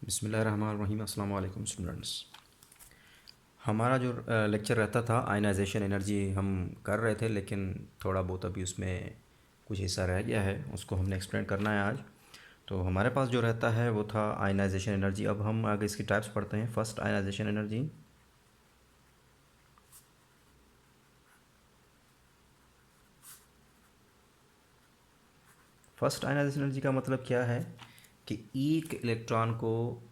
बिस्मिल्लाहिर्रहमानिर्रहीम। अस्सलाम वालेकुम स्टूडेंट्स। हमारा जो लेक्चर रहता था आयनाइजेशन एनर्जी हम कर रहे थे, लेकिन थोड़ा बहुत अभी उसमें कुछ हिस्सा रह गया है, उसको हमने एक्सप्लेन करना है आज। तो हमारे पास जो रहता है वो था आयनाइजेशन एनर्जी। अब हम आगे इसकी टाइप्स पढ़ते हैं। First ionisation energy. First ionisation energy का मतलब क्या है कि एक इलेक्ट्रॉन को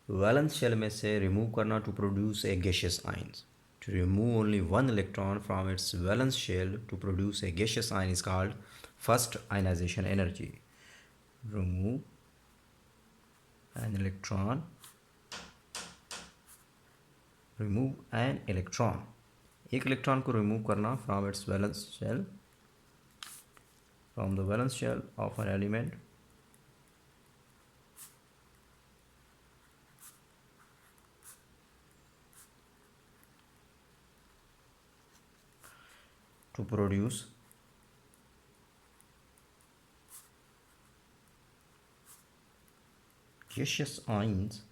वैलेंस शेल में से रिमूव करना to produce a gaseous ions. To remove only one electron from its valence shell to produce a gaseous ion is called first ionization energy. Remove an electron. Remove an electron. एक electron को remove करना from its valence shell, from the valence shell of an element to produce gaseous ions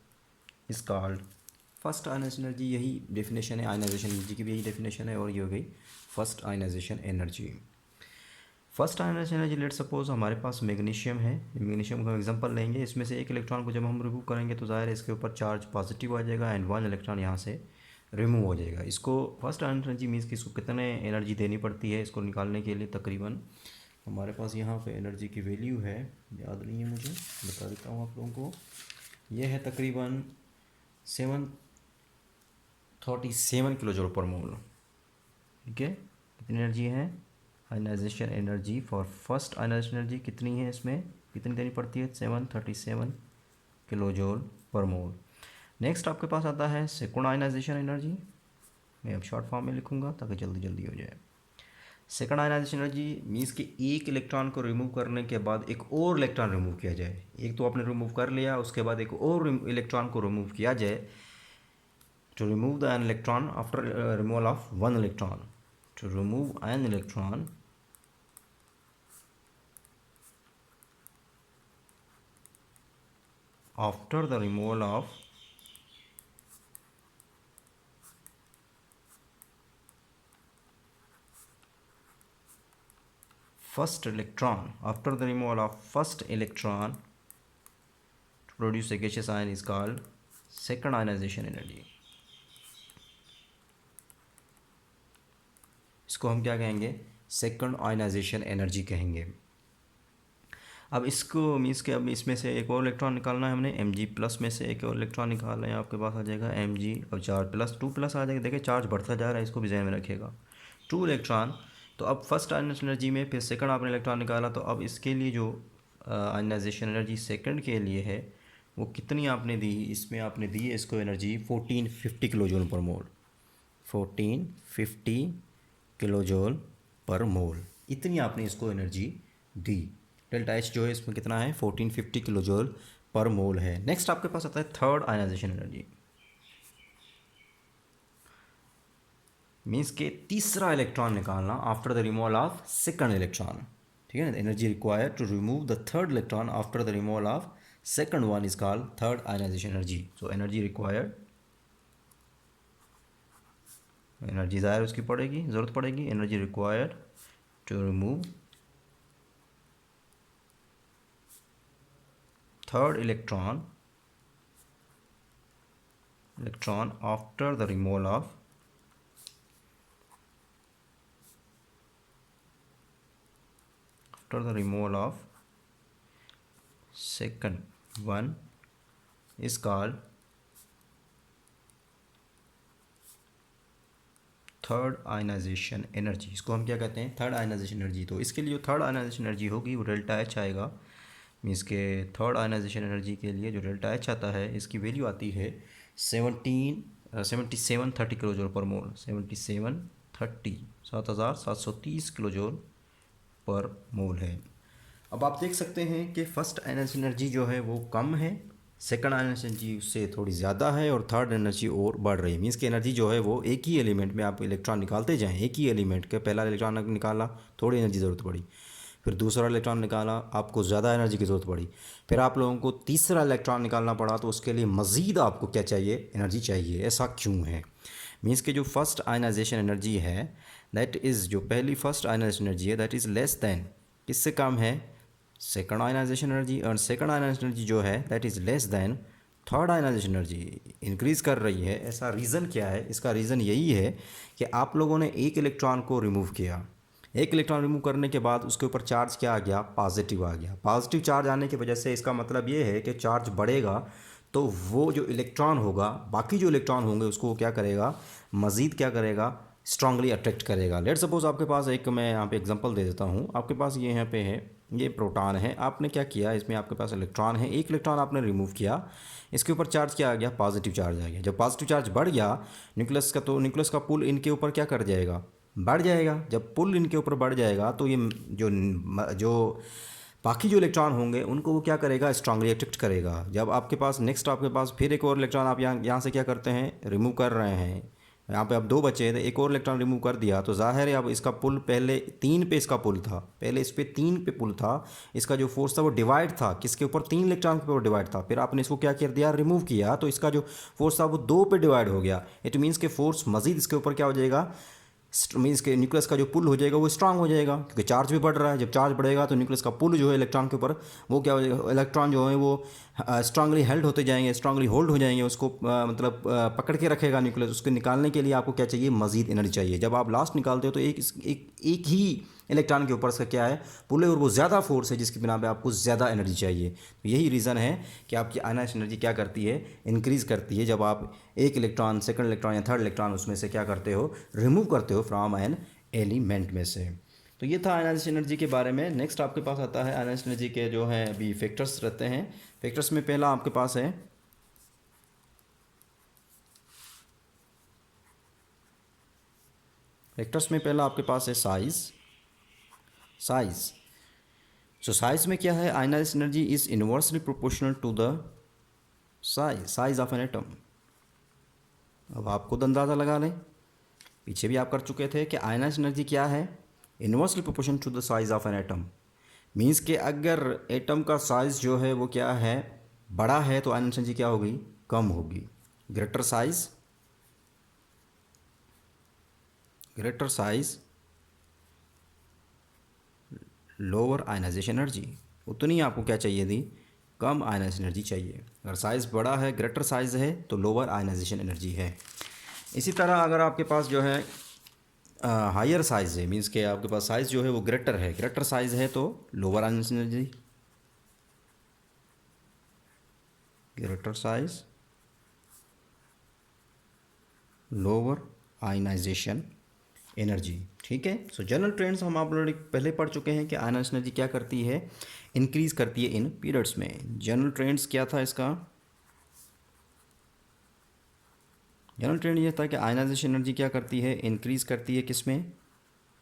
is called first ionisation energy. यही definition है ionisation energy की भी, यही definition है, और ये हो गई first ionisation energy. First ionisation energy, let suppose हमारे पास मैग्नीशियम है। मैग्नीशियम का एग्जांपल लेंगे। इसमें से एक इलेक्ट्रॉन को जब हम रिमूव करेंगे तो ज़ाहिर है इसके ऊपर चार्ज पॉजिटिव आ जाएगा एंड वन इलेक्ट्रॉन यहाँ से रिमूव हो जाएगा। इसको फर्स्ट आयनाइजेशन एनर्जी मीन्स कि इसको कितने एनर्जी देनी पड़ती है इसको निकालने के लिए। तकरीबन हमारे पास यहाँ पे एनर्जी की वैल्यू है, याद नहीं है मुझे, बता देता हूँ आप लोगों को। ये है तकरीबन 737 किलो जूल पर मोल। ठीक है, कितनी एनर्जी है ionisation energy for first ionisation energy कितनी है, इसमें कितनी देनी पड़ती है, 737 किलो जूल पर मोल। नेक्स्ट आपके पास आता है सेकंड आयनाइजेशन एनर्जी। मैं अब शॉर्ट फॉर्म में लिखूंगा ताकि जल्दी जल्दी हो जाए। सेकंड आयनाइजेशन एनर्जी मीन्स कि एक इलेक्ट्रॉन को रिमूव करने के बाद एक और इलेक्ट्रॉन रिमूव किया जाए। एक तो आपने रिमूव कर लिया, उसके बाद एक और इलेक्ट्रॉन को रिमूव किया जाए। To remove an electron after removal of one electron. To remove an electron after the removal of first electron, after the removal of first electron to produce a gaseous ion is called second ionization energy. इसको हम क्या कहेंगे, second ionisation energy कहेंगे। अब इसको means के अब इसमें से एक और इलेक्ट्रॉन निकालना है हमने। Mg प्लस में से एक और इलेक्ट्रॉन निकालना है, आपके पास आ जाएगा Mg और चार्ज प्लस 2 प्लस आ जाएगा। देखिए चार्ज बढ़ता जा रहा है, इसको भी ध्यान में रखिएगा। 2 इलेक्ट्रॉन। तो अब फर्स्ट आयनाइजेशन एनर्जी में फिर सेकंड आपने इलेक्ट्रॉन निकाला, तो अब इसके लिए जो आयनाइजेशन एनर्जी सेकंड के लिए है वो कितनी आपने दी, इसमें आपने दी है इसको एनर्जी 1450 किलो जूल पर मोल। 1450 किलो जूल पर मोल, इतनी आपने इसको एनर्जी दी। डेल्टा एच जो है इसमें कितना है, 1450 किलो जूल पर मोल है। नेक्स्ट आपके पास आता है थर्ड आयनाइजेशन एनर्जी। मीन्स के तीसरा इलेक्ट्रॉन निकालना after the removal of second electron. ठीक है ना, energy required to remove the third electron after the removal of second one is called third ionisation energy. So energy required, energy ज़ाहिर उसकी पड़ेगी, ज़रूरत पड़ेगी। Energy required to remove third electron after the removal of second one is called third ionisation energy. इसको हम क्या कहते हैं, थर्ड आयनाइजेशन एनर्जी। तो इसके लिए जो थर्ड आयनाइजेशन एनर्जी होगी वो डेल्टा एच आएगा। मीन्स के थर्ड आयनाइजेशन एनर्जी के लिए जो डेल्टा एच आता है इसकी वैल्यू आती है 7730 किलो जूल पर मोल। 7730 किलो जूल पर मोल है। अब आप देख सकते हैं कि फर्स्ट आयनाइजेशन एनर्जी जो है वो कम है, सेकंड आयनाइजेशन एनर्जी उससे थोड़ी ज़्यादा है, और थर्ड एनर्जी और बढ़ रही है। मीन्स की एनर्जी जो है वो एक ही एलिमेंट में आप इलेक्ट्रॉन निकालते जाएँ, एक ही एलिमेंट के पहला इलेक्ट्रॉन निकाला, थोड़ी एनर्जी ज़रूरत पड़ी, फिर दूसरा इलेक्ट्रॉन निकाला, आपको ज़्यादा एनर्जी की ज़रूरत पड़ी, फिर आप लोगों को तीसरा इलेक्ट्रॉन निकालना पड़ा, तो उसके लिए मज़ीद आपको क्या चाहिए, एनर्जी चाहिए। ऐसा क्यों है? मीन्स कि जो फर्स्ट आयनाइजेशन एनर्जी है दैट इज़, जो पहली फर्स्ट आयनाइजेशन एनर्जी है दैट इज़ लेस दैन, किससे कम है, सेकंड आयनाइजेशन एनर्जी। और सेकंड आयनाइजेशन एनर्जी जो है that is less than third ionisation energy, increase कर रही है। ऐसा रीज़न क्या है? इसका रीज़न यही है कि आप लोगों ने एक इलेक्ट्रॉन को रिमूव किया, एक इलेक्ट्रॉन रिमूव करने के बाद उसके ऊपर चार्ज क्या आ गया, पॉजिटिव आ गया। पॉजिटिव चार्ज आने की वजह से इसका मतलब ये है कि चार्ज बढ़ेगा, तो वो जो इलेक्ट्रॉन होगा, बाकी जो इलेक्ट्रॉन होंगे उसको वो क्या करेगा, मज़ीद क्या करेगा, स्ट्रांगली अट्रैक्ट करेगा। लेट सपोज आपके पास एक, मैं यहाँ पे एग्जांपल दे देता हूँ, आपके पास ये यहाँ पे है, ये प्रोटॉन है, आपने क्या किया, इसमें आपके पास इलेक्ट्रॉन है, एक इलेक्ट्रॉन आपने रिमूव किया, इसके ऊपर चार्ज क्या आ गया, पॉजिटिव चार्ज आ गया। जब पॉजिटिव चार्ज बढ़ गया न्यूक्लियस का, तो न्यूक्लियस का पुल इनके ऊपर क्या कर जाएगा, बढ़ जाएगा। जब पुल इनके ऊपर बढ़ जाएगा तो ये जो बाकी जो इलेक्ट्रॉन होंगे उनको वो क्या करेगा, स्ट्रांगली अट्रैक्ट करेगा। जब आपके पास नेक्स्ट, आपके पास फिर एक और इलेक्ट्रॉन आप यहाँ से क्या करते हैं, रिमूव कर रहे हैं, यहाँ पे अब 2 बचे हैं, तो एक और इलेक्ट्रॉन रिमूव कर दिया, तो जाहिर है अब इसका पुल पहले 3 पे इसका पुल था, पहले इस पे 3 पे पुल था, इसका जो फोर्स था वो डिवाइड था, किसके ऊपर, 3 इलेक्ट्रॉन के ऊपर डिवाइड था। फिर आपने इसको क्या कर दिया, रिमूव किया, तो इसका जो फोर्स था वो 2 पे डिवाइड हो गया। इट मीन्स के फोर्स मजीद इसके ऊपर क्या हो जाएगा, मीन्स के न्यूक्लियस का जो पुल हो जाएगा वो स्ट्रांग हो जाएगा, क्योंकि चार्ज भी बढ़ रहा है। जब चार्ज बढ़ेगा तो न्यूक्लियस का पुल जो है इलेक्ट्रॉन के ऊपर, वो क्या हो जाएगा, इलेक्ट्रॉन जो है वो स्ट्रांगली हेल्ड होते जाएंगे, स्ट्रांगली होल्ड हो जाएंगे, उसको मतलब पकड़ के रखेगा न्यूक्लियस। उसको निकालने के लिए आपको क्या चाहिए, मजीद एनर्जी चाहिए। जब आप लास्ट निकालते हो तो एक ही इलेक्ट्रॉन के ऊपर इसका क्या है, पुल है, और वो ज़्यादा फोर्स है, जिसकी बिना पे आपको ज़्यादा एनर्जी चाहिए। तो यही रीज़न है कि आपकी आयनाइजेशन एनर्जी क्या करती है, इंक्रीज़ करती है, जब आप एक इलेक्ट्रॉन, सेकंड इलेक्ट्रॉन या थर्ड इलेक्ट्रॉन उसमें से क्या करते हो, रिमूव करते हो फ्रॉम एन एलिमेंट में से। तो ये था आयनाइजेशन एनर्जी के बारे में। नेक्स्ट आपके पास आता है आयनाइजेशन एनर्जी के जो है अभी फैक्टर्स रहते हैं। फैक्टर्स में पहला आपके पास है साइज़। सो साइज़ में क्या है, ionisation energy is inversely proportional to the size of an atom. अब आप खुद अंदाज़ा लगा लें, पीछे भी आप कर चुके थे कि आयनाइजेशन एनर्जी क्या है, inversely proportional to the size of an atom. Means कि अगर एटम का साइज़ जो है वो क्या है, बड़ा है, तो आयनाइजेशन एनर्जी क्या होगी, कम होगी। Greater size lower ionisation energy, उतनी आपको क्या चाहिए थी, कम आयनाइजेशन एनर्जी चाहिए। अगर साइज़ बड़ा है, ग्रेटर साइज़ है, तो लोअर आयनाइजेशन एनर्जी है। इसी तरह अगर आपके पास जो है हायर साइज़ है, मीन्स के आपके पास साइज़ जो है वो ग्रेटर साइज़ है, तो lower ionisation energy, greater size lower ionisation energy. ठीक है। सो जनरल ट्रेंड्स हम आप लोग पहले पढ़ चुके हैं कि आयनाइजेशन एनर्जी क्या करती है, इंक्रीज़ करती है इन पीरियड्स में। जनरल ट्रेंड्स क्या था इसका, जनरल ट्रेंड ये था कि आयनाइजेशन एनर्जी क्या करती है, इंक्रीज़ करती है किस में,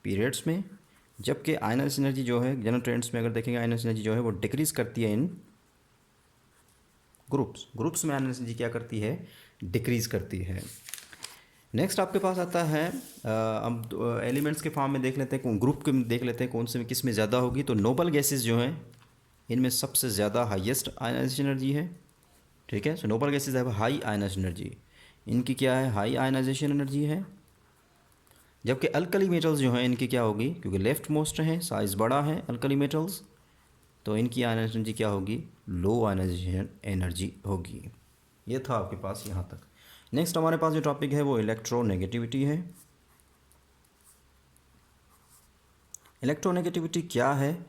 पीरियड्स में। जबकि आयनाइजेशन एनर्जी जो है जनरल ट्रेंड्स में अगर देखेंगे, आयनाइजेशन एनर्जी जो है वो डिक्रीज़ करती है इन ग्रुप्स में आयनाइजेशन एनर्जी क्या करती है, डिक्रीज़ करती है। नेक्स्ट आपके पास आता है अब एलिमेंट्स के फॉर्म में देख लेते हैं, ग्रुप के देख लेते हैं कौन से में किस में ज़्यादा होगी। तो नोबल गैसेस जो हैं इनमें सबसे ज़्यादा हाईएस्ट आयनाइजेशन एनर्जी है। ठीक है। सो नोबल गैसेस है हाई आयनाइजेशन एनर्जी, इनकी क्या है, हाई आयनाइजेशन एनर्जी है। जबकि अल्कली मेटल्स जो हैं इनकी क्या होगी, क्योंकि लेफ्ट मोस्ट है, साइज़ बड़ा है अल्कली मेटल्स, तो इनकी आयनाइजेशन एनर्जी क्या होगी, लो आयनाइजेशन एनर्जी होगी। ये था आपके पास यहाँ तक। नेक्स्ट हमारे पास जो टॉपिक है वो इलेक्ट्रोनेगेटिविटी है। इलेक्ट्रोनेगेटिविटी क्या है,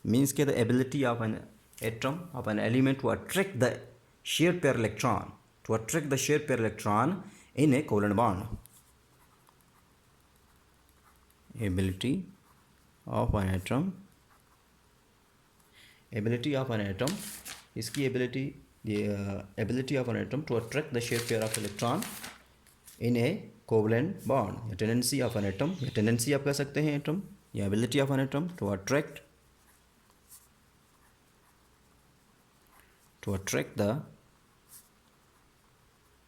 मीन्स के the ability of an atom of an element to attract the share pair electron, in a covalent bond. Ability of an atom, इसकी ability of an atom to attract the share pair of electron in a covalent bond, या tendency of an atom, या tendency आप कह सकते हैं atom, या ability of an atom to attract the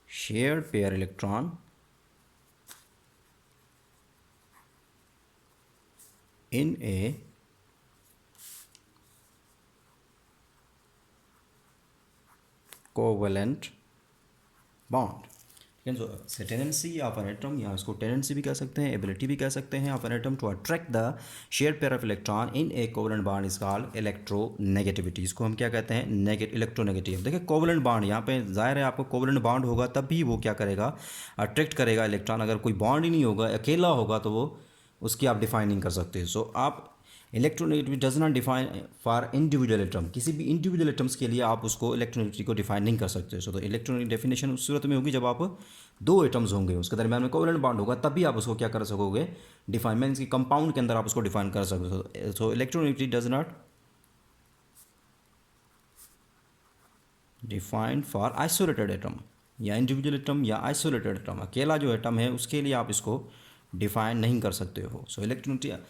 share pair electron in a covalent bond. ठीक है, सो tendency of an atom, या उसको टेंडेंसी भी कह सकते हैं, एबिलिटी भी कह सकते हैं of an atom to attract the share pair of electron in a covalent bond is called electronegativity. इसको हम क्या कहते हैं, इलेक्ट्रोनेगेटिव। देखिए कोवेलेंट बॉन्ड, यहाँ पे जाहिर है आपको कोवेलेंट बॉन्ड होगा तब भी वो क्या करेगा, अट्रैक्ट करेगा इलेक्ट्रॉन। अगर कोई बॉन्ड ही नहीं होगा, अकेला होगा, तो वो उसकी आप डिफाइन नहीं कर सकते। सो आप electronegativity does not define for individual atom, किसी भी इंडिविजुअल एटम्स के लिए आप उसको इलेक्ट्रोनेगेटिविटी को डिफाइन नहीं कर सकते। सो तो इलेक्ट्रोनिक डेफिनेशन उस सूरत में होगी जब आप दो एटम्स होंगे, उसके दरमियान में कोवेलेंट बॉन्ड होगा, तभी आप उसको क्या कर सकोगे, डिफाइन, मीन्स की कंपाउंड के अंदर आप उसको डिफाइन कर सकते हो। So electronegativity does not defined for isolated atom, या इंडिविजुअल एटम या आइसोलेटेड एटम, अकेला जो एटम है उसके लिए आप इसको डिफाइन नहीं कर सकते हो। सो इलेक्ट्रोनेगेटिविटी,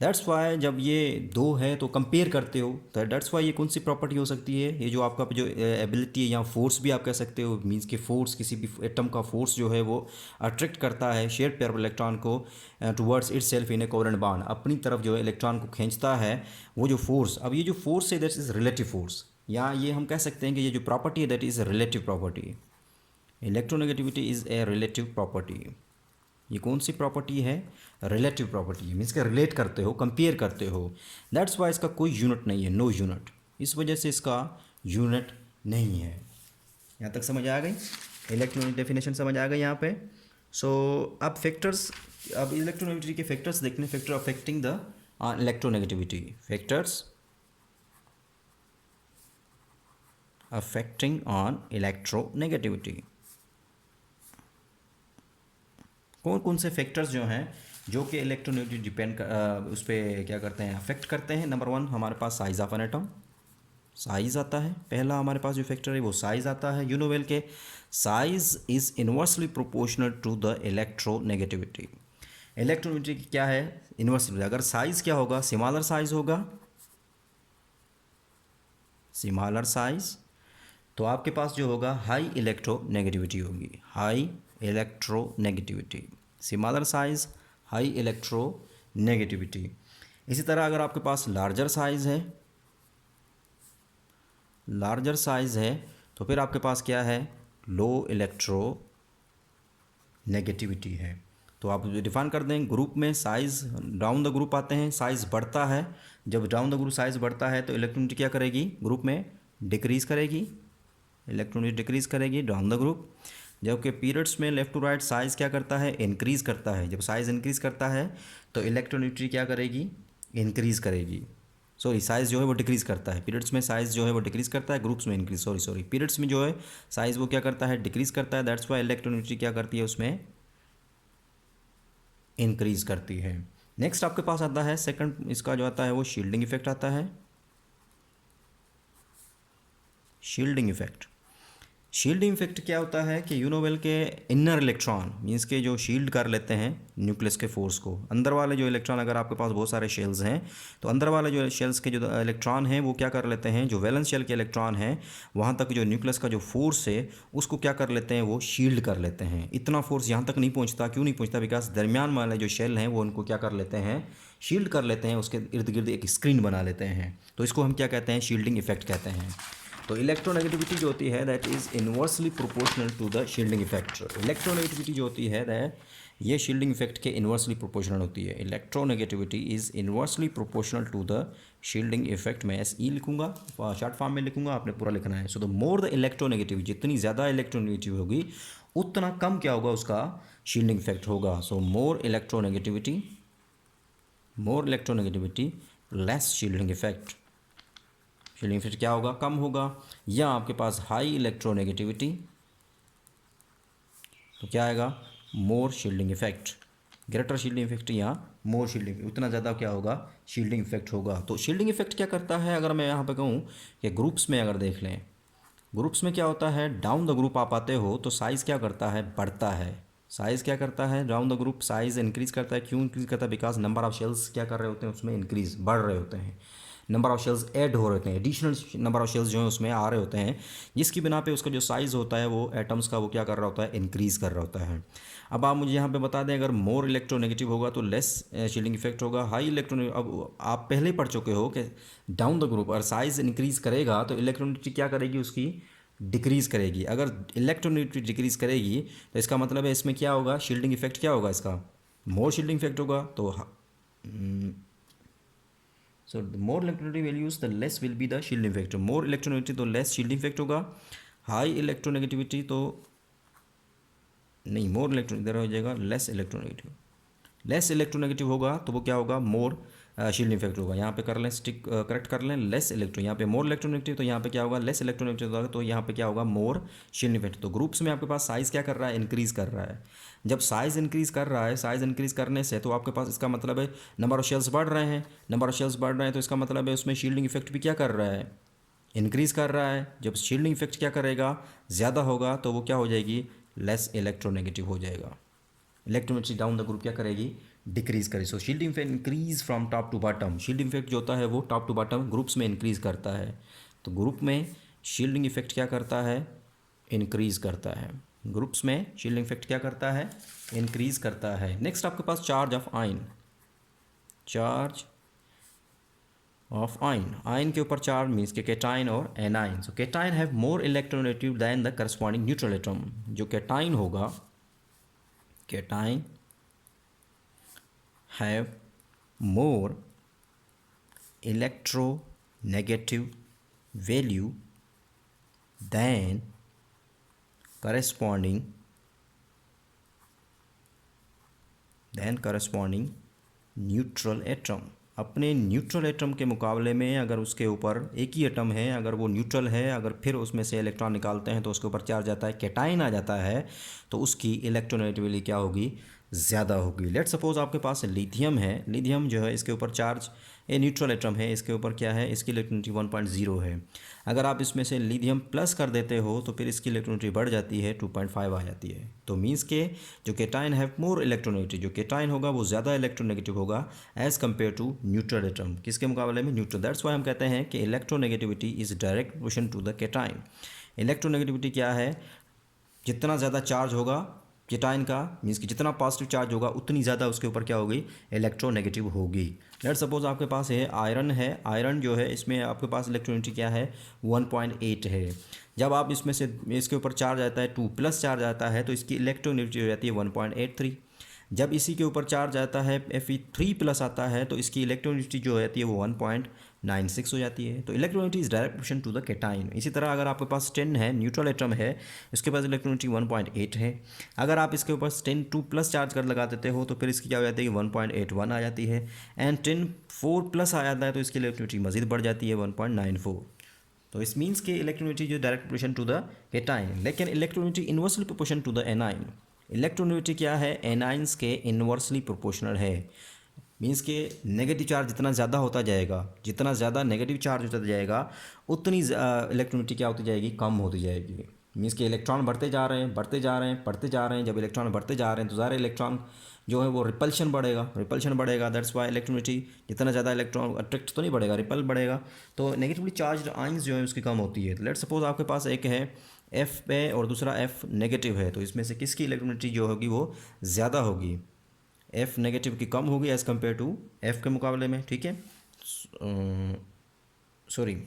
दैट्स वाई जब ये दो है तो कंपेयर करते हो, तो दैट्स वाई ये कौन सी प्रॉपर्टी हो सकती है, ये जो आपका जो एबिलिटी है या फोर्स भी आप कह सकते हो, मींस कि फोर्स, किसी भी एटम का फोर्स जो है वो अट्रैक्ट करता है शेयर पेयर इलेक्ट्रॉन को towards it self in a covalent bond, अपनी तरफ जो है इलेक्ट्रॉन को खींचता है वो जो फोर्स। अब ये जो फोर्स है दैट इज़ रिलेटिव फोर्स, या ये हम कह सकते हैं कि ये जो प्रॉपर्टी है that is relative property. Electronegativity is a relative property. ये कौन सी प्रॉपर्टी है, रिलेटिव प्रॉपर्टी है, मीन्स के रिलेट करते हो, कंपेयर करते हो। दैट्स वाई इसका कोई यूनिट नहीं है, नो यूनिट, इस वजह से इसका यूनिट नहीं है। यहाँ तक समझ आ गई, इलेक्ट्रोनिक डेफिनेशन समझ आ गई यहाँ पे। सो अब फैक्टर्स, अब इलेक्ट्रोनेगेटिविटी के फैक्टर्स देखने, factor affecting the electronegativity, factors affecting on electronegativity. कौन कौन से फैक्टर्स जो हैं जो कि इलेक्ट्रोनेगेटिविटी डिपेंड उस पर क्या करते हैं, अफेक्ट करते हैं। नंबर वन हमारे पास size of an atom, size आता है पहला हमारे पास जो फैक्टर है वो साइज़ आता है। यू नो वेल के size is inversely proportional to the electronegativity. Electronegativity क्या है, इन्वर्सली। अगर साइज़ क्या होगा, स्मॉलर साइज़ होगा, स्मॉलर साइज़, तो आपके पास जो होगा हाई इलेक्ट्रोनेगेटिविटी होगी, high electronegativity, smaller size, high electronegativity. इसी तरह अगर आपके पास लार्जर साइज़ है, लार्जर साइज़ है, तो फिर आपके पास क्या है, लो इलेक्ट्रोनेगेटिविटी है। तो आप डिफाइन कर दें ग्रुप में, साइज़ डाउन द ग्रुप आते हैं, साइज़ बढ़ता है, जब डाउन द ग्रुप साइज़ बढ़ता है तो इलेक्ट्रोनेगेटिविटी क्या करेगी, ग्रुप में डिक्रीज़ करेगी, इलेक्ट्रॉनिक डिक्रीज़ करेगी डाउन द ग्रुप। जबकि पीरियड्स में लेफ्ट टू राइट साइज़ क्या करता है, इंक्रीज़ करता है। जब साइज़ इंक्रीज़ करता है तो इलेक्ट्रोनेगेटिविटी क्या करेगी, इंक्रीज़ करेगी। सॉरी, साइज़ जो है वो डिक्रीज़ करता है, पीरियड्स में साइज़ जो है वो डिक्रीज़ करता है, ग्रुप्स में इंक्रीज, सॉरी पीरियड्स में जो है साइज़ वो क्या करता है, डिक्रीज़ करता है। दैट्स वाई इलेक्ट्रोनेगेटिविटी क्या करती है, उसमें इंक्रीज़ करती है। नेक्स्ट आपके पास आता है सेकंड, इसका जो आता है वो शील्डिंग इफेक्ट आता है। शील्डिंग इफेक्ट, शील्डिंग इफेक्ट क्या होता है कि यूनोवेल के इनर इलेक्ट्रॉन, मीन्स के जो शील्ड कर लेते हैं न्यूक्लियस के फोर्स को, अंदर वाले जो इलेक्ट्रॉन, अगर आपके पास बहुत सारे शेल्स हैं तो अंदर वाले जो शेल्स के जो इलेक्ट्रॉन हैं वो क्या कर लेते हैं, जो वैलेंस शेल के इलेक्ट्रॉन हैं वहाँ तक जो न्यूक्लियस का जो फोर्स है उसको क्या कर लेते हैं, वो शील्ड कर लेते हैं। इतना फोर्स यहाँ तक नहीं पहुँचता, क्यों नहीं पहुँचता, बिकॉज दरमियान वाले जो शेल हैं वो उनको क्या कर लेते हैं, शील्ड कर लेते हैं, उसके इर्द गिर्द एक स्क्रीन बना लेते हैं। तो इसको हम क्या कहते हैं, शील्डिंग इफेक्ट कहते हैं। तो इलेक्ट्रोनेगेटिविटी जो होती है that is inversely proportional to the shielding effect. Electronegativity जो होती है दैट ये शील्डिंग इफेक्ट के इन्वर्सली प्रोपोर्शनल होती है। Electronegativity is inversely proportional to the shielding effect. मैं SE लिखूंगा, शॉर्ट फॉर्म में लिखूंगा, आपने पूरा लिखना है। So the more the electronegative, जितनी ज़्यादा इलेक्ट्रोनेगेटिव होगी उतना कम क्या होगा, उसका शील्डिंग इफेक्ट होगा। So more electronegativity less shielding effect, shielding effect क्या होगा, कम होगा। या आपके पास हाई इलेक्ट्रोनेगेटिविटी, तो क्या आएगा, more shielding effect, greater shielding effect या मोर शील्डिंग, उतना ज़्यादा क्या होगा, शील्डिंग इफेक्ट होगा। तो शील्डिंग इफेक्ट क्या करता है, अगर मैं यहाँ पे कहूँ कि ग्रुप्स में अगर देख लें, ग्रुप्स में क्या होता है, डाउन द ग्रुप आप आते हो तो साइज़ क्या करता है, बढ़ता है। साइज़ क्या करता है, down the group size increase करता है। क्यों इंक्रीज़ करता है, बिकॉज नंबर ऑफ शेल्स क्या कर रहे होते हैं, उसमें इंक्रीज़, बढ़ रहे होते हैं, नंबर ऑफ शेल्स ऐड हो रहे होते हैं, एडिशनल नंबर ऑफ शेल्स जो है उसमें आ रहे होते हैं, जिसकी बिना पे उसका जो साइज़ होता है वो एटम्स का वो क्या कर रहा होता है, इंक्रीज़ कर रहा होता है। अब आप मुझे यहाँ पे बता दें, अगर मोर इलेक्ट्रोनेगेटिव होगा तो लेस शील्डिंग इफेक्ट होगा। हाई इलेक्ट्रोनेगेटिव, अब आप पहले ही पढ़ चुके हो कि डाउन द ग्रुप और साइज़ इंक्रीज़ करेगा तो इलेक्ट्रोनेगेटिविटी क्या करेगी, उसकी डिक्रीज़ करेगी। अगर इलेक्ट्रोनेगेटिविटी डिक्रीज़ करेगी तो इसका मतलब है इसमें क्या होगा, शील्डिंग इफेक्ट क्या होगा इसका, मोर शील्डिंग इफेक्ट होगा। तो सो the more electronegative values the less will be the shielding effect. More electronegative तो लेस शील्डिंग इफेक्ट होगा। हाई इलेक्ट्रोनेगेटिविटी तो नहीं, मोर इलेक्ट्रो इधर हो जाएगा लेस इलेक्ट्रोनेगेटिव। लेस इलेक्ट्रोनेगेटिव होगा तो वो क्या होगा, मोर शील्ड इफेक्ट होगा। यहाँ पे कर लें, स्टिक करेक्ट कर लें, लेस इलेक्ट्रो, यहाँ पे मोर इलेक्ट्रोनेगेटिव तो यहाँ पे क्या होगा, लेस इलेक्ट्रोनेगेटिव होगा, तो यहाँ पे क्या होगा, मोर शील्ड इफेक्ट। तो ग्रुप्स में आपके पास साइज़ क्या कर रहा है, इंक्रीज़ कर रहा है। जब साइज़ इंक्रीज़ कर रहा है, साइज़ इंक्रीज़ करने से तो आपके पास इसका मतलब है नंबर ऑफ शेल्स बढ़ रहे हैं। नंबर ऑफ शेल्स बढ़ रहे हैं तो इसका मतलब है उसमें शील्डिंग इफेक्ट भी क्या कर रहा है, इंक्रीज़ कर रहा है। जब शील्डिंग इफेक्ट क्या करेगा, ज़्यादा होगा, तो वो क्या हो जाएगी, लेस इलेक्ट्रोनेगेटिव हो जाएगा। इलेक्ट्रोनेगेटिविटी डाउन द ग्रुप क्या करेगी, डिक्रीज करे। So shielding effect increase from top to bottom. Shielding effect जो होता है वो टॉप टू बॉटम ग्रुप्स में इंक्रीज करता है। तो ग्रुप में शील्डिंग इफेक्ट क्या करता है, इंक्रीज करता है। ग्रुप्स में शील्डिंग इफेक्ट क्या करता है, इंक्रीज करता है। नेक्स्ट आपके पास charge of ion. Charge of ion, ion के ऊपर चार्ज मीन्स के कैटाइन और anion. So cation have more electronegative than the corresponding neutral atom. जो कैटाइन होगा, cation have more electronegative value than corresponding neutral atom. अपने neutral atom के मुकाबले में अगर उसके ऊपर एक ही एटम है, अगर वो न्यूट्रल है, अगर फिर उसमें से इलेक्ट्रॉन निकालते हैं तो उसके ऊपर चार्ज आता है, कैटाइन आ जाता है, तो उसकी इलेक्ट्रोनेगेटिविटी क्या होगी, ज़्यादा होगी। लेट सपोज आपके पास लिथियम है। लिथियम जो है इसके ऊपर चार्ज, ये न्यूट्रल एटम है, इसके ऊपर क्या है, इसकी इलेक्ट्रोनेगेटिविटी 1.0 है। अगर आप इसमें से लिथियम प्लस कर देते हो तो फिर इसकी इलेक्ट्रोनेगेटिविटी बढ़ जाती है, 2.5 आ जाती है। तो मीन्स के जो कैटाइन है मोर इलेक्ट्रोनेगेटिव, जो कैटाइन होगा वो ज़्यादा इलेक्ट्रोनेगेटिव होगा as compare to neutral atom. किसके मुकाबले में, न्यूट्रल। दैट्स वाई हम कहते हैं कि electronegativity is direct proportion to the cation. Electronegativity क्या है, जितना ज़्यादा चार्ज होगा कैटाइन का, मीन्स कि जितना पॉजिटिव चार्ज होगा उतनी ज़्यादा उसके ऊपर क्या होगी, इलेक्ट्रोनेगेटिव होगी। लेट सपोज आपके पास है आयरन है। आयरन जो है इसमें आपके पास इलेक्ट्रोनेगेटिविटी क्या है, 1.8 है। जब आप इसमें से इसके ऊपर चार्ज आता है 2 प्लस चार्ज आता है तो इसकी इलेक्ट्रोनेगेटिविटी हो जाती है 1.83। जब इसी के ऊपर चार्ज आता है Fe3 प्लस आता है तो इसकी इलेक्ट्रोनेगेटिविटी जो रहती है वो 1.96 हो जाती है। तो electronegativity is direct proportion to the cation. इसी तरह अगर आपके पास 10 है, न्यूट्रल एटम है, इसके पास इलेक्ट्रोनेगेटिविटी 1.8 है। अगर आप इसके ऊपर 10 2 प्लस चार्ज कर लगा देते हो तो फिर इसकी क्या हो जाती है, 1.81 आ जाती है। एंड 10 4 प्लस आ जाता है तो इसकी इलेक्ट्रोनेगेटिविटी मजीद बढ़ जाती है 1.94। तो इस मीन्स के इलेक्ट्रोनेगेटिविटी जो direct proportion to the cation. लेकिन electronegativity inversely proportion to the anion. Electronegativity क्या है, एनाइंस के इन्वर्सली प्रोपोर्शनल है। मीन्स के नेगेटिव चार्ज जितना ज़्यादा होता जाएगा, जितना ज़्यादा नेगेटिव चार्ज होता जाएगा उतनी इलेक्ट्रोनेगेटिविटी क्या होती जाएगी, कम होती जाएगी। मीन्स के इलेक्ट्रॉन बढ़ते जा रहे हैं, बढ़ते जा रहे हैं, बढ़ते जा रहे हैं। जब इलेक्ट्रॉन बढ़ते जा रहे हैं तो ज़्यादा इलेक्ट्रॉन जो है वो रिपल्शन बढ़ेगा, रिपल्शन बढ़ेगा। दैट्स वाई इलेक्ट्रोनेगेटिविटी जितना ज़्यादा इलेक्ट्रॉन अट्रैक्ट तो नहीं बढ़ेगा, रिपल बढ़ेगा, तो नेगेटिवली चार्ज आइंस जो है उसकी कम होती है। तो लेट सपोज आपके पास एक है एफ पे और दूसरा एफ नेगेटिव है, तो इसमें से किसकी इलेक्ट्रोनेगेटिविटी जो होगी वो ज़्यादा होगी, एफ नेगेटिव की कम होगी एज़ कम्पेयर टू एफ के मुकाबले में। ठीक है, सॉरी,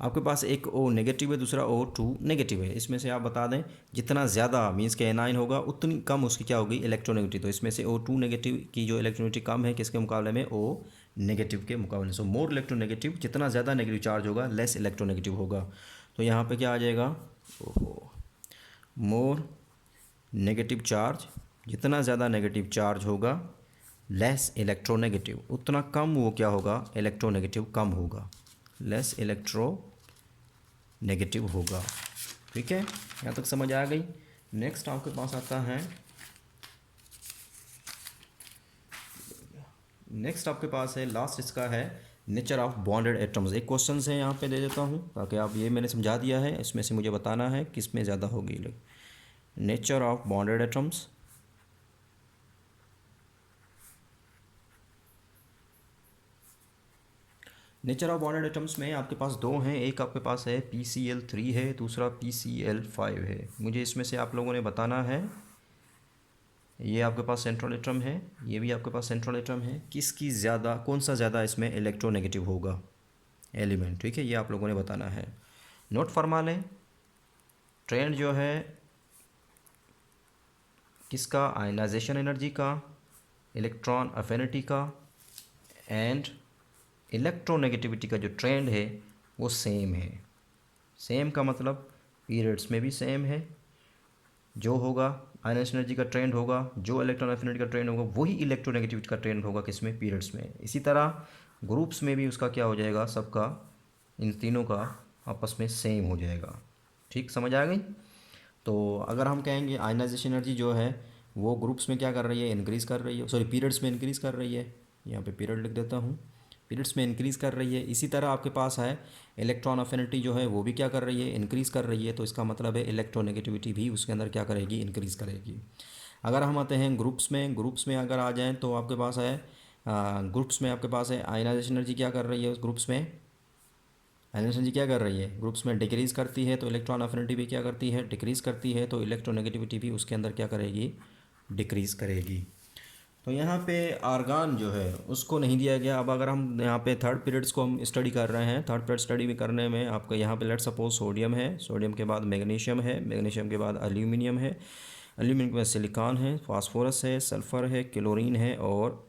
आपके पास एक O नेगेटिव है, दूसरा O2 नेगेटिव है। इसमें से आप बता दें जितना ज़्यादा मीन्स के एनाइन होगा उतनी कम उसकी क्या होगी, इलेक्ट्रोनेगेटिव। तो इसमें से O2 नेगेटिव की जो इलेक्ट्रोनेगेटिव कम है किसके मुकाबले में, O नेगेटिव के मुकाबले। सो मोर इलेक्ट्रोनेगेटिव, जितना ज़्यादा नेगेटिव चार्ज होगा लेस इलेक्ट्रोनेगेटिव होगा। तो यहाँ पे क्या आ जाएगा, ओहो, मोर नेगेटिव चार्ज, जितना ज़्यादा नेगेटिव चार्ज होगा लेस इलेक्ट्रोनेगेटिव, उतना कम वो क्या होगा, इलेक्ट्रोनेगेटिव कम होगा, लेस इलेक्ट्रोनेगेटिव होगा। ठीक है, यहाँ तक समझ आ गई। नेक्स्ट आपके पास आता है, नेक्स्ट आपके पास है लास्ट, इसका है नेचर ऑफ बॉन्डेड एटम्स। एक क्वेश्चन है यहाँ पे दे देता हूँ ताकि आप, ये मैंने समझा दिया है, इसमें से मुझे बताना है किस में ज़्यादा होगी। Nature of bonded atoms, nature of bonded atoms में आपके पास दो हैं। एक आपके पास है PCl3 है, दूसरा PCl5 है। मुझे इसमें से आप लोगों ने बताना है, ये आपके पास सेंट्रल एटम है, ये भी आपके पास सेंट्रल एटम है, किसकी ज़्यादा, कौन सा ज़्यादा इसमें इलेक्ट्रोनेगेटिव होगा एलिमेंट। ठीक है, ये आप लोगों ने बताना है। नोट फरमा लें, ट्रेंड जो है किसका, आयनाइजेशन एनर्जी का, इलेक्ट्रॉन अफिनिटी का एंड इलेक्ट्रोनेगेटिविटी का जो ट्रेंड है वो सेम है। सेम का मतलब पीरियड्स में भी सेम है। जो होगा आयनाइजेशन एनर्जी का ट्रेंड होगा, जो इलेक्ट्रॉन अफिनिटी का ट्रेंड होगा, वही इलेक्ट्रोनेगेटिविटी का ट्रेंड होगा किसमें, पीरियड्स में। इसी तरह ग्रुप्स में भी उसका क्या हो जाएगा, सबका इन तीनों का आपस में सेम हो जाएगा। ठीक समझ आ गई। तो अगर हम कहेंगे आयनाइजेशन एनर्जी जो है वो ग्रुप्स में क्या कर रही है, इंक्रीज़ कर रही है, सॉरी पीरियड्स में इंक्रीज़ कर रही है, यहाँ पे पीरियड लिख देता हूँ, पीरियड्स में इंक्रीज़ कर रही है। इसी तरह आपके पास है इलेक्ट्रॉन अफिनिटी जो है वो भी क्या कर रही है, इंक्रीज़ कर रही है। तो इसका मतलब है इलेक्ट्रोनेगेटिविटी भी उसके अंदर क्या करेगी, इंक्रीज़ करेगी। अगर हम आते हैं ग्रुप्स में अगर आ जाएँ तो आपके पास है ग्रुप्स में आपके पास है आयनाइजेशन एनर्जी क्या कर रही है, उस ग्रुप्स में आयनाइजेशन एनर्जी क्या कर रही है, ग्रुप्स में डिक्रीज़ करती है। तो इलेक्ट्रॉन अफिनिटी भी क्या करती है, डिक्रीज़ करती है। तो इलेक्ट्रोनेगेटिविटी भी उसके अंदर क्या करेगी, डिक्रीज़ करेगी। तो यहाँ पे आर्गान जो है उसको नहीं दिया गया। अब अगर हम यहाँ पे थर्ड पीरियड्स को हम स्टडी कर रहे हैं, थर्ड पीरियड स्टडी में करने में आपका यहाँ पे लेट सपोज सोडियम है, सोडियम के बाद मैग्नीशियम है, मैग्नीशियम के बाद एल्यूमिनियम है, एल्यूमिनियम के बाद सिलिकॉन है, फास्फोरस है, सल्फ़र है, क्लोरीन है और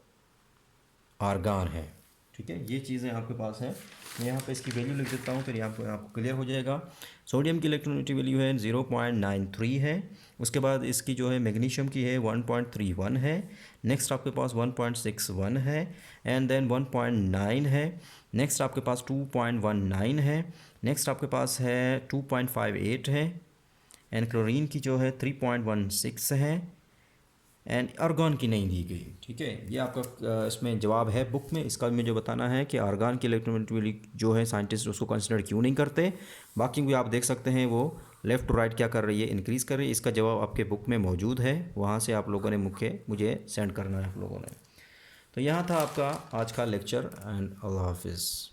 आर्गान है। ठीक है, ये चीज़ें आपके पास हैं। मैं यहाँ पे इसकी वैल्यू लिख देता हूँ, फिर यहाँ पे आपको क्लियर हो जाएगा। सोडियम की इलेक्ट्रोनेगेटिव वैल्यू है 0.93 है। उसके बाद इसकी जो है मैग्नीशियम की है 1.31 है। नेक्स्ट आपके पास 1.61 है एंड देन 1.9 है। नेक्स्ट आपके पास 2.19 है। नेक्स्ट आपके पास है 2.58 है एंड क्लोरीन की जो है 3.16 है एंड आर्गॉन की नहीं दी गई। ठीक है, ये आपका इसमें जवाब है बुक में। इसका मुझे जो बताना है कि आर्गॉन की इलेक्ट्रोनेगेटिविटी जो है साइंटिस्ट उसको कंसिडर क्यों नहीं करते। बाकी भी आप देख सकते हैं वो लेफ़्ट टू राइट क्या कर रही है, इंक्रीज़ कर रही है। इसका जवाब आपके बुक में मौजूद है, वहाँ से आप लोगों ने मुझे सेंड करना है आप लोगों ने। तो यहाँ था आपका आज का लेक्चर एंड अल्लाह हाफिज़।